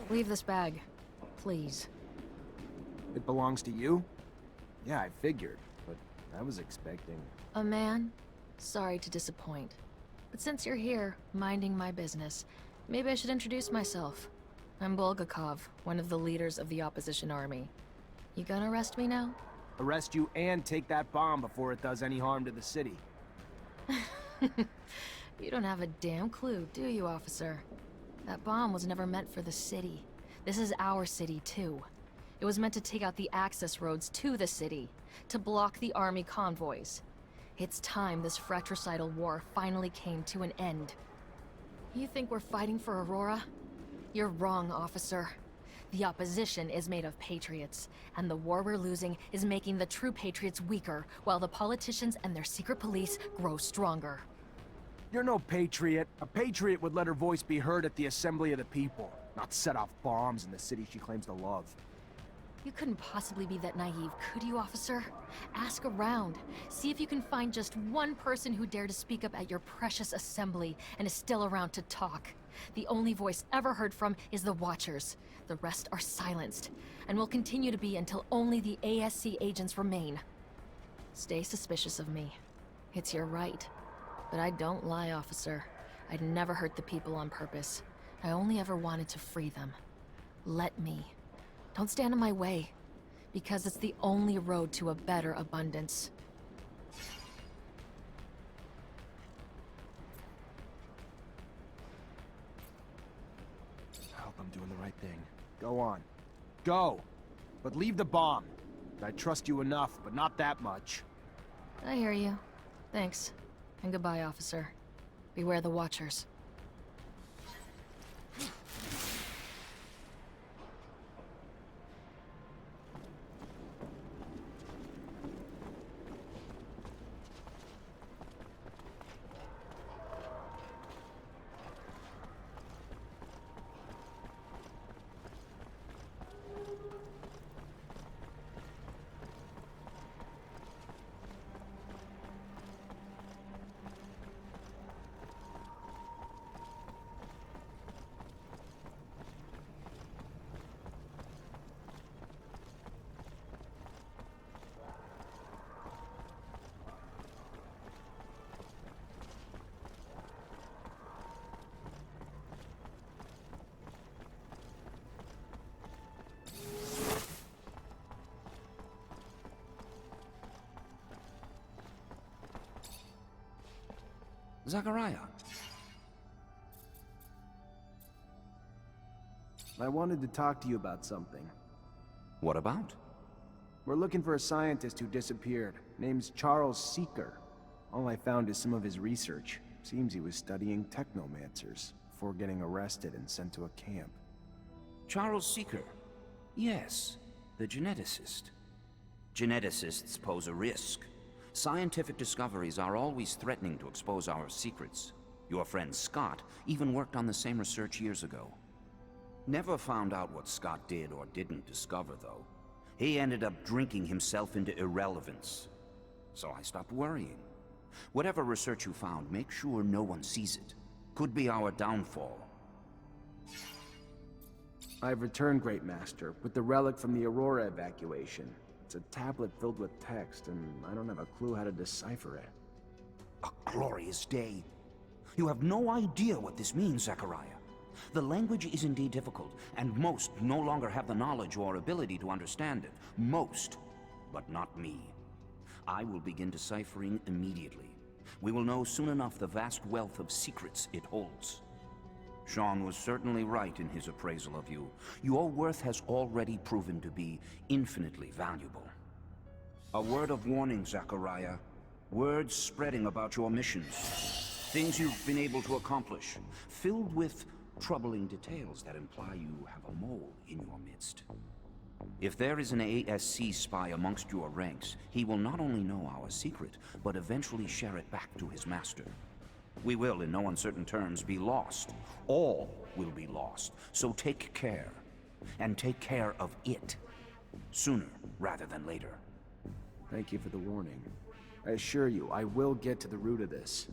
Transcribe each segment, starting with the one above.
Leave this bag, please. It belongs to you? Yeah, I figured, but I was expecting... A man? Sorry to disappoint. But since you're here, minding my business, maybe I should introduce myself. I'm Bulgakov, one of the leaders of the opposition army. You gonna arrest me now? Arrest you and take that bomb before it does any harm to the city. You don't have a damn clue, do you, officer? That bomb was never meant for the city. This is our city, too. It was meant to take out the access roads to the city, to block the army convoys. It's time this fratricidal war finally came to an end. You think we're fighting for Aurora? You're wrong, officer. The opposition is made of patriots, and the war we're losing is making the true patriots weaker, while the politicians and their secret police grow stronger. You're no patriot. A patriot would let her voice be heard at the assembly of the people, not set off bombs in the city she claims to love. You couldn't possibly be that naive, could you, officer? Ask around. See if you can find just one person who dared to speak up at your precious assembly and is still around to talk. The only voice ever heard from is the Watchers. The rest are silenced, and will continue to be until only the ASC agents remain. Stay suspicious of me. It's your right. But I don't lie, officer. I'd never hurt the people on purpose. I only ever wanted to free them. Let me. Don't stand in my way, because it's the only road to a better abundance. I hope I'm doing the right thing. Go on. Go! But leave the bomb. I trust you enough, but not that much. I hear you. Thanks. And goodbye, officer. Beware the Watchers. Zachariah. I wanted to talk to you about something. What about? We're looking for a scientist who disappeared. Name's Charles Seeker. All I found is some of his research. Seems he was studying Technomancers before getting arrested and sent to a camp. Charles Seeker. Yes, the geneticist. Geneticists pose a risk. Scientific discoveries are always threatening to expose our secrets. Your friend Scott even worked on the same research years ago. Never found out what Scott did or didn't discover, though. He ended up drinking himself into irrelevance. So I stopped worrying. Whatever research you found, make sure no one sees it. Could be our downfall. I've returned, Great Master, with the relic from the Aurora evacuation. It's a tablet filled with text, and I don't have a clue how to decipher it. A glorious day. You have no idea what this means, Zachariah. The language is indeed difficult, and most no longer have the knowledge or ability to understand it. Most, but not me. I will begin deciphering immediately. We will know soon enough the vast wealth of secrets it holds. Sean was certainly right in his appraisal of you. Your worth has already proven to be infinitely valuable. A word of warning, Zachariah. Words spreading about your missions. Things you've been able to accomplish, filled with troubling details that imply you have a mole in your midst. If there is an ASC spy amongst your ranks, he will not only know our secret, but eventually share it back to his master. We will, in no uncertain terms, be lost. All will be lost. So take care. And take care of it. Sooner rather than later. Thank you for the warning. I assure you, I will get to the root of this.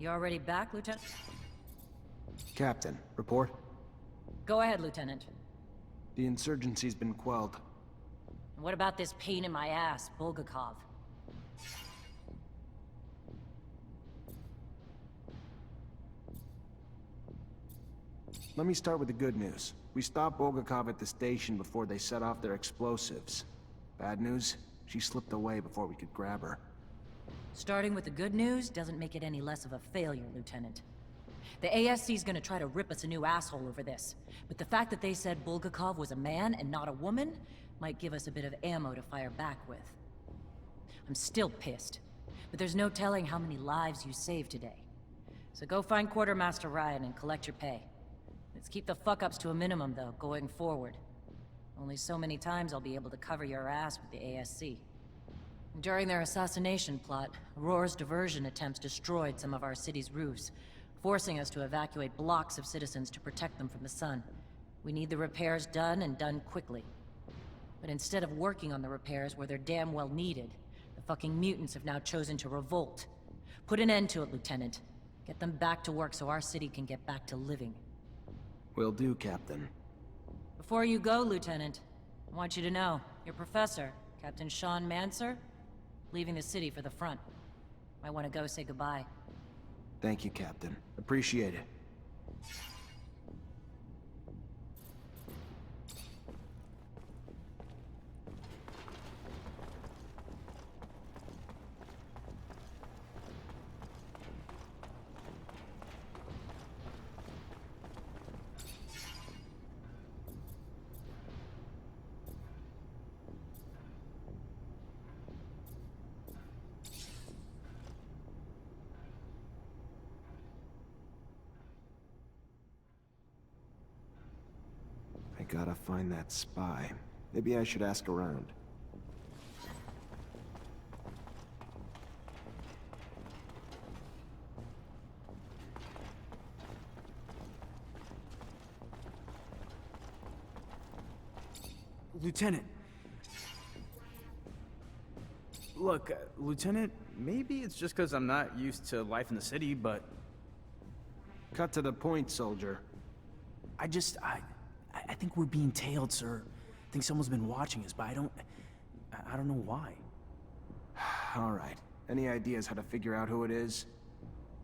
You already back, Lieutenant? Captain, report. Go ahead, Lieutenant. The insurgency's been quelled. What about this pain in my ass, Bulgakov? Let me start with the good news. We stopped Bulgakov at the station before they set off their explosives. Bad news? She slipped away before we could grab her. Starting with the good news doesn't make it any less of a failure, Lieutenant. The ASC's gonna try to rip us a new asshole over this, but the fact that they said Bulgakov was a man and not a woman might give us a bit of ammo to fire back with. I'm still pissed, but there's no telling how many lives you saved today. So go find Quartermaster Ryan and collect your pay. Let's keep the fuck-ups to a minimum, though, going forward. Only so many times I'll be able to cover your ass with the ASC. During their assassination plot, Aurora's diversion attempts destroyed some of our city's roofs, forcing us to evacuate blocks of citizens to protect them from the sun. We need the repairs done, and done quickly. But instead of working on the repairs where they're damn well needed, the fucking mutants have now chosen to revolt. Put an end to it, Lieutenant. Get them back to work so our city can get back to living. Will do, Captain. Before you go, Lieutenant, I want you to know, your professor, Captain Technomancer, leaving the city for the front. Might want to go say goodbye. Thank you, Captain. Appreciate it. I gotta find that spy. Maybe I should ask around. Lieutenant. Look, Lieutenant, maybe it's just because I'm not used to life in the city, but... Cut to the point, soldier. I think we're being tailed, sir. I think someone's been watching us, but I don't know why. All right. Any ideas how to figure out who it is?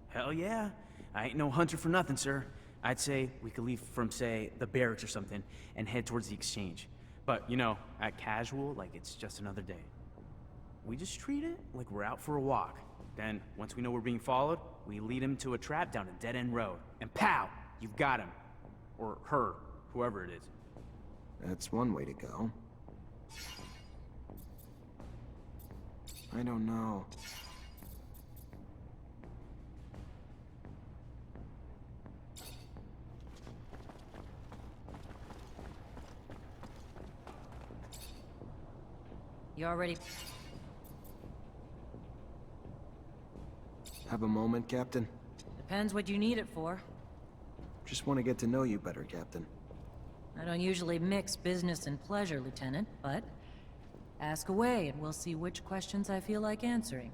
Hell yeah. I ain't no hunter for nothing, sir. I'd say we could leave from, say, the barracks or something, and head towards the exchange. But, you know, act casual, like it's just another day. We just treat it like we're out for a walk. Then, once we know we're being followed, we lead him to a trap down a dead-end road. And pow! You've got him. Or her. Whoever it is. That's one way to go. I don't know. You already... Have a moment, Captain? Depends what you need it for. Just want to get to know you better, Captain. I don't usually mix business and pleasure, Lieutenant, but ask away and we'll see which questions I feel like answering.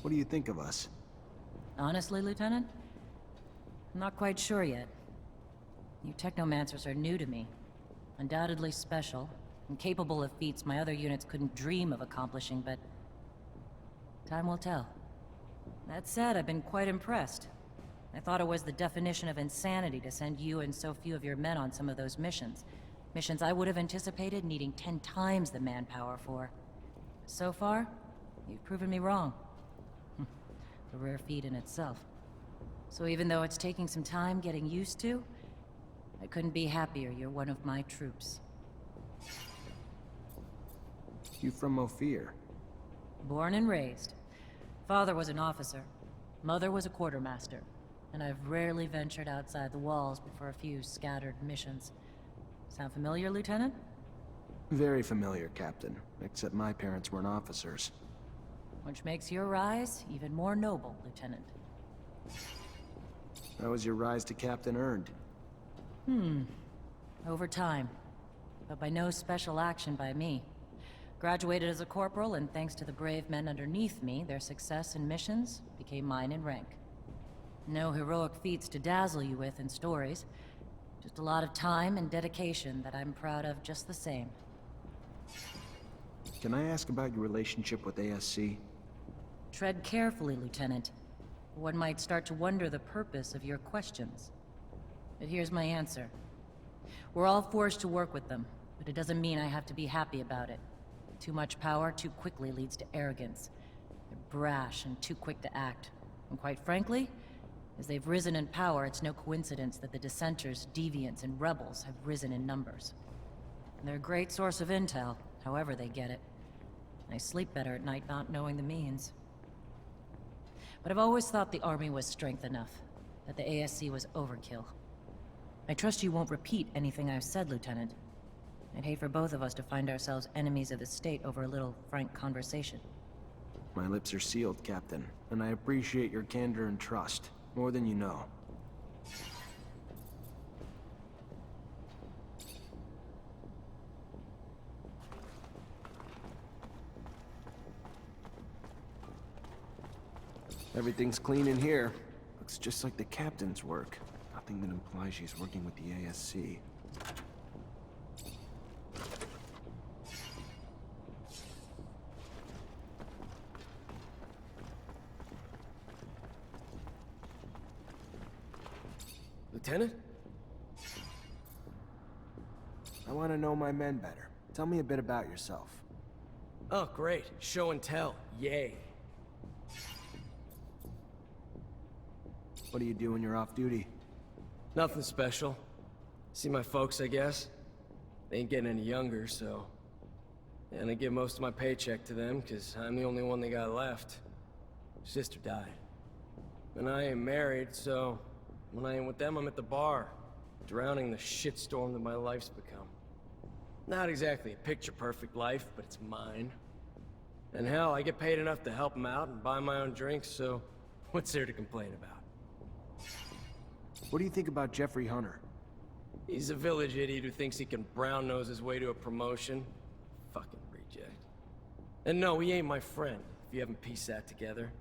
What do you think of us? Honestly, Lieutenant, I'm not quite sure yet. You Technomancers are new to me. Undoubtedly special, and capable of feats my other units couldn't dream of accomplishing, but... time will tell. That said, I've been quite impressed. I thought it was the definition of insanity to send you and so few of your men on some of those missions. Missions I would have anticipated needing 10 times the manpower for. So far, you've proven me wrong. A rare feat in itself. So even though it's taking some time getting used to, I couldn't be happier you're one of my troops. You from Ophir? Born and raised. Father was an officer. Mother was a quartermaster. And I've rarely ventured outside the walls but for a few scattered missions. Sound familiar, Lieutenant? Very familiar, Captain. Except my parents weren't officers. Which makes your rise even more noble, Lieutenant. How was your rise to captain earned? Over time. But by no special action by me. Graduated as a corporal, and thanks to the brave men underneath me, their success in missions became mine in rank. No heroic feats to dazzle you with in stories. Just a lot of time and dedication that I'm proud of just the same. Can I ask about your relationship with ASC? Tread carefully, Lieutenant. One might start to wonder the purpose of your questions. But here's my answer. We're all forced to work with them, but it doesn't mean I have to be happy about it. Too much power too quickly leads to arrogance. They're brash and too quick to act. And quite frankly, as they've risen in power, it's no coincidence that the dissenters, deviants, and rebels have risen in numbers. And they're a great source of intel, however they get it. I sleep better at night not knowing the means. But I've always thought the army was strength enough, that the ASC was overkill. I trust you won't repeat anything I've said, Lieutenant. I'd hate for both of us to find ourselves enemies of the state over a little frank conversation. My lips are sealed, Captain, and I appreciate your candor and trust, more than you know. Everything's clean in here. Looks just like the captain's work. Nothing that implies she's working with the ASC. Lieutenant? I want to know my men better. Tell me a bit about yourself. Oh, great. Show and tell. Yay. What do you do when you're off duty? Nothing special. See my folks, I guess. They ain't getting any younger, so... And I give most of my paycheck to them, because I'm the only one they got left. Sister died. And I ain't married, so... When I ain't with them, I'm at the bar, drowning the shitstorm that my life's become. Not exactly a picture-perfect life, but it's mine. And hell, I get paid enough to help them out and buy my own drinks, so what's there to complain about? What do you think about Jeffrey Hunter? He's a village idiot who thinks he can brown-nose his way to a promotion. Fucking reject. And no, he ain't my friend, if you haven't pieced that together.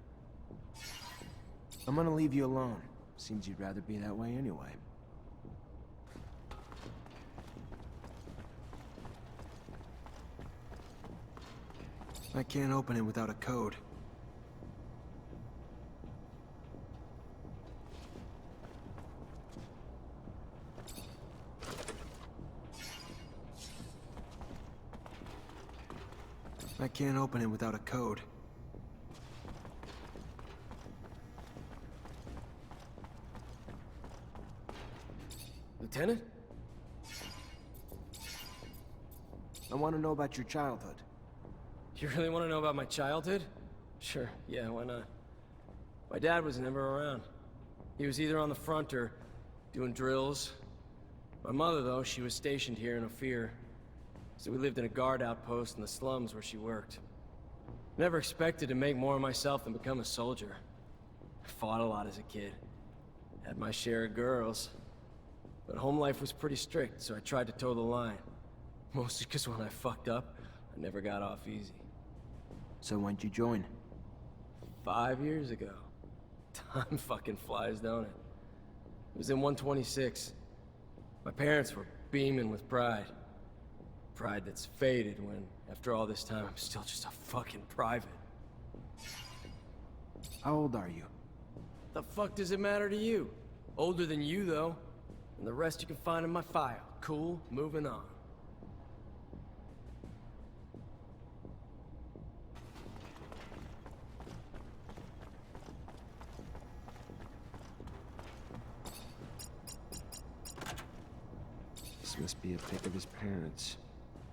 I'm gonna leave you alone. Seems you'd rather be that way anyway. I can't open it without a code. I can't open it without a code. Lieutenant? I want to know about your childhood. You really want to know about my childhood? Sure, yeah, why not? My dad was never around. He was either on the front or doing drills. My mother, though, she was stationed here in Ophir. So we lived in a guard outpost in the slums where she worked. Never expected to make more of myself than become a soldier. I fought a lot as a kid. Had my share of girls. But home life was pretty strict, so I tried to toe the line. Mostly because when I fucked up, I never got off easy. So when'd you join? 5 years ago. Time fucking flies, don't it? It was in 126. My parents were beaming with pride. Pride that's faded when, after all this time, I'm still just a fucking private. How old are you? The fuck does it matter to you? Older than you, though. And the rest you can find in my file. Cool, moving on. This must be a pic of his parents.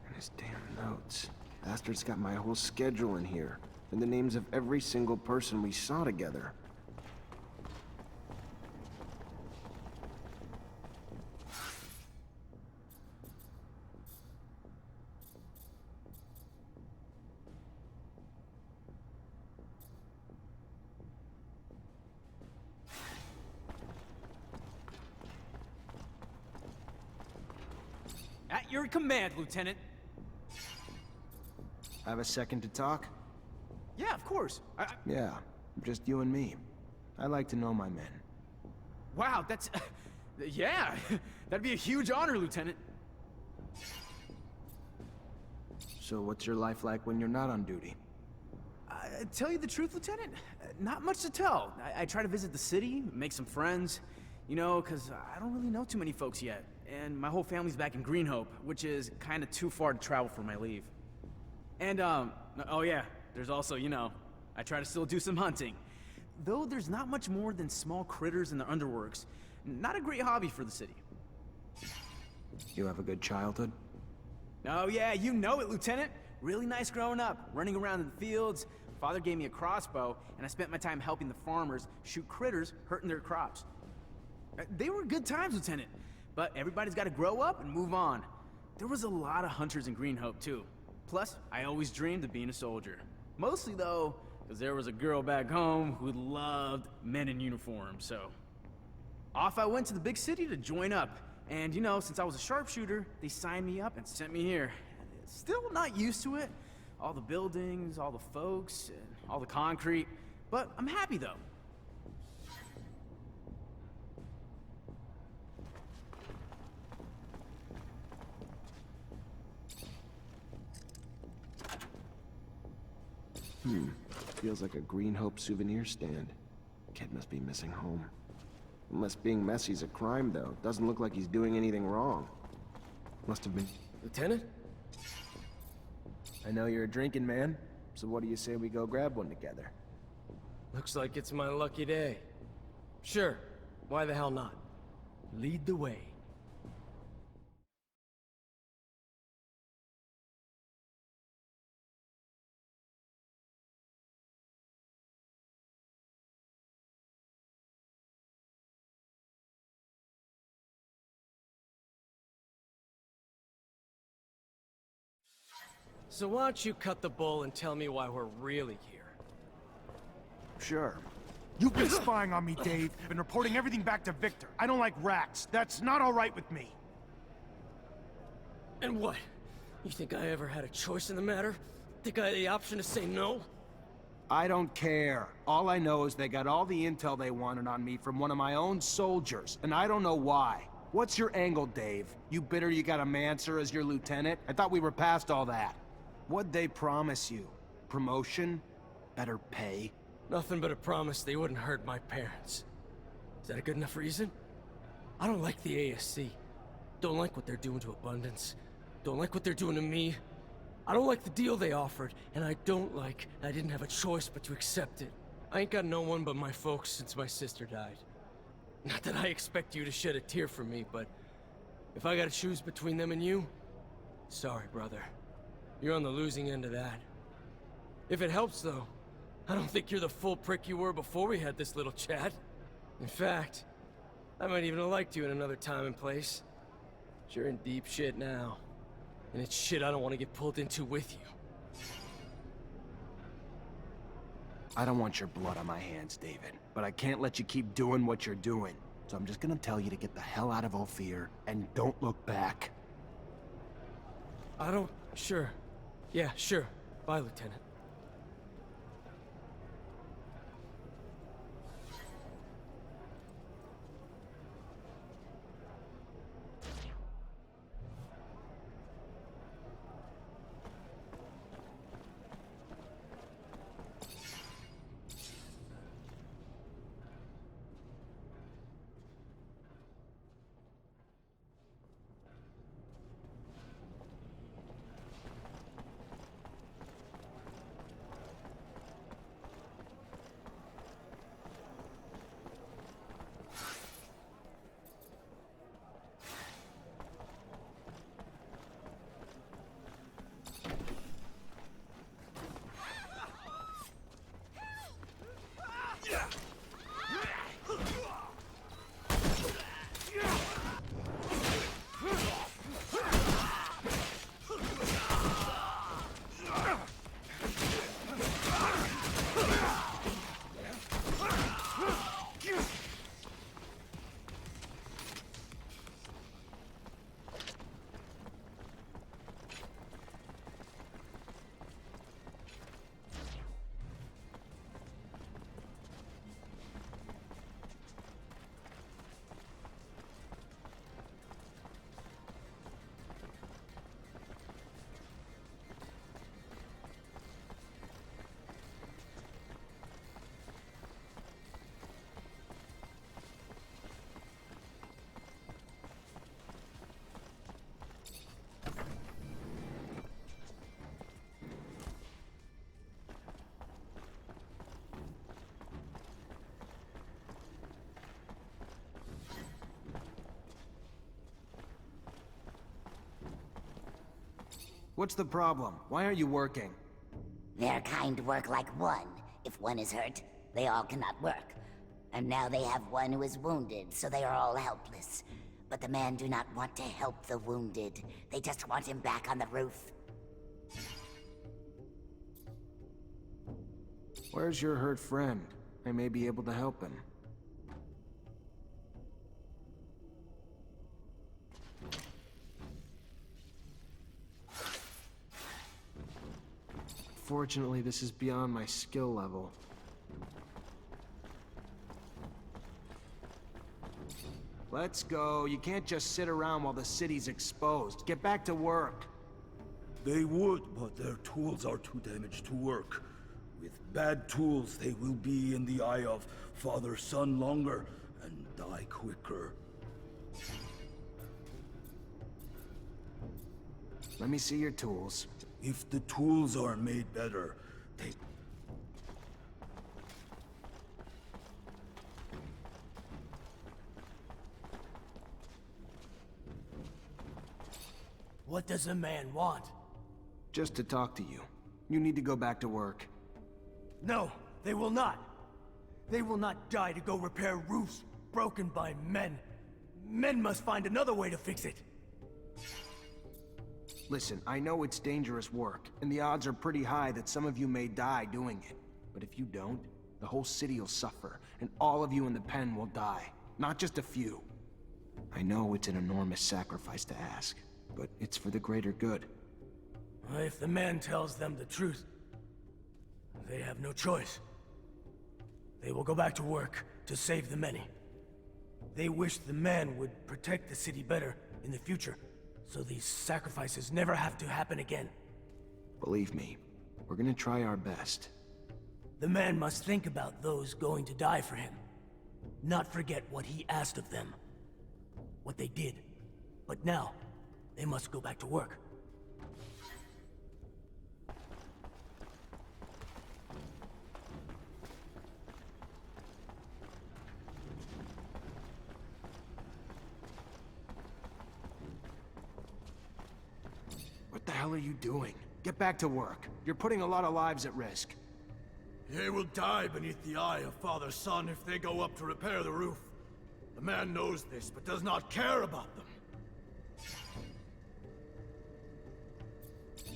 And his damn notes. Bastard's got my whole schedule in here. And the names of every single person we saw together. At your command, Lieutenant. Have a second to talk? Yeah, of course. Yeah, just you and me. I like to know my men. Wow, that's... yeah, that'd be a huge honor, Lieutenant. So what's your life like when you're not on duty? Tell you the truth, Lieutenant, not much to tell. I try to visit the city, make some friends, you know, because I don't really know too many folks yet. And my whole family's back in Greenhope, which is kind of too far to travel for my leave. And, oh yeah, there's also, you know, I try to still do some hunting. Though there's not much more than small critters in the underworks, not a great hobby for the city. You have a good childhood? Oh yeah, you know it, Lieutenant. Really nice growing up, running around in the fields. Father gave me a crossbow, and I spent my time helping the farmers shoot critters hurting their crops. They were good times, Lieutenant, but everybody's got to grow up and move on. There was a lot of hunters in Greenhope, too. Plus, I always dreamed of being a soldier. Mostly, though, because there was a girl back home who loved men in uniform, so... Off I went to the big city to join up. And, you know, since I was a sharpshooter, they signed me up and sent me here. Still not used to it. All the buildings, all the folks, and all the concrete. But I'm happy, though. Feels like a Greenhope souvenir stand. Kid must be missing home. Unless being messy's a crime, though. Doesn't look like he's doing anything wrong. Must have been... Lieutenant? I know you're a drinking man, so what do you say we go grab one together? Looks like it's my lucky day. Sure, why the hell not? Lead the way. So why don't you cut the bull and tell me why we're really here? Sure. You've been spying on me, Dave, and reporting everything back to Victor. I don't like rats. That's not all right with me. And what? You think I ever had a choice in the matter? Think I had the option to say no? I don't care. All I know is they got all the intel they wanted on me from one of my own soldiers, and I don't know why. What's your angle, Dave? You bitter you got a Mancer as your lieutenant? I thought we were past all that. What'd they promise you? Promotion? Better pay? Nothing but a promise they wouldn't hurt my parents. Is that a good enough reason? I don't like the ASC. Don't like what they're doing to Abundance. Don't like what they're doing to me. I don't like the deal they offered, and I don't like I didn't have a choice but to accept it. I ain't got no one but my folks since my sister died. Not that I expect you to shed a tear for me, but if I gotta choose between them and you, sorry, brother. You're on the losing end of that. If it helps, though, I don't think you're the full prick you were before we had this little chat. In fact, I might even have liked you in another time and place. But you're in deep shit now. And it's shit I don't want to get pulled into with you. I don't want your blood on my hands, David, but I can't let you keep doing what you're doing. So I'm just gonna tell you to get the hell out of Ophir and don't look back. I don't... Sure. Yeah, sure. Bye, Lieutenant. What's the problem? Why aren't you working? Their kind work like one. If one is hurt, they all cannot work. And now they have one who is wounded, so they are all helpless. But the men do not want to help the wounded. They just want him back on the roof. Where's your hurt friend? I may be able to help him. Fortunately, this is beyond my skill level. Let's go. You can't just sit around while the city's exposed. Get back to work. They would, but their tools are too damaged to work. With bad tools, they will be in the eye of father-son longer and die quicker. Let me see your tools. If the tools are made better, they... What does a man want? Just to talk to you. You need to go back to work. No, they will not. They will not die to go repair roofs broken by men. Men must find another way to fix it. Listen, I know it's dangerous work, and the odds are pretty high that some of you may die doing it. But if you don't, the whole city will suffer, and all of you in the pen will die. Not just a few. I know it's an enormous sacrifice to ask, but it's for the greater good. If the man tells them the truth, they have no choice. They will go back to work to save the many. They wish the man would protect the city better in the future, so these sacrifices never have to happen again. Believe me, we're gonna try our best. The man must think about those going to die for him. Not forget what he asked of them. What they did. But now, they must go back to work. What the hell are you doing? Get back to work. You're putting a lot of lives at risk. They will die beneath the eye of father-son if they go up to repair the roof. The man knows this, but does not care about them.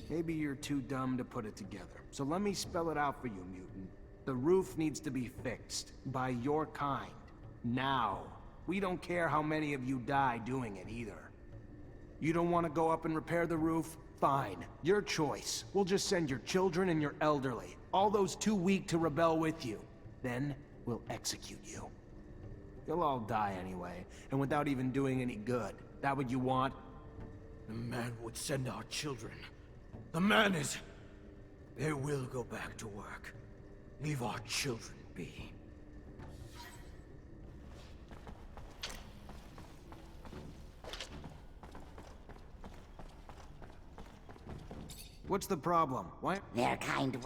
Maybe you're too dumb to put it together. So let me spell it out for you, mutant. The roof needs to be fixed. By your kind. Now. We don't care how many of you die doing it either. You don't want to go up and repair the roof? Fine. Your choice. We'll just send your children and your elderly. All those too weak to rebel with you. Then, we'll execute you. You'll all die anyway, and without even doing any good. That what you want? The man would send our children. The man is... They will go back to work. Leave our children be. What's the problem? Why? Their kind...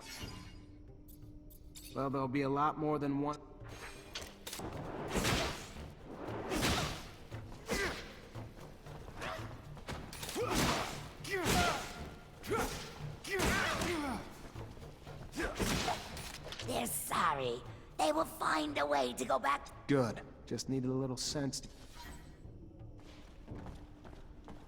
Well, there'll be a lot more than one... They're sorry. They will find a way to go back. Good. Just needed a little sense to...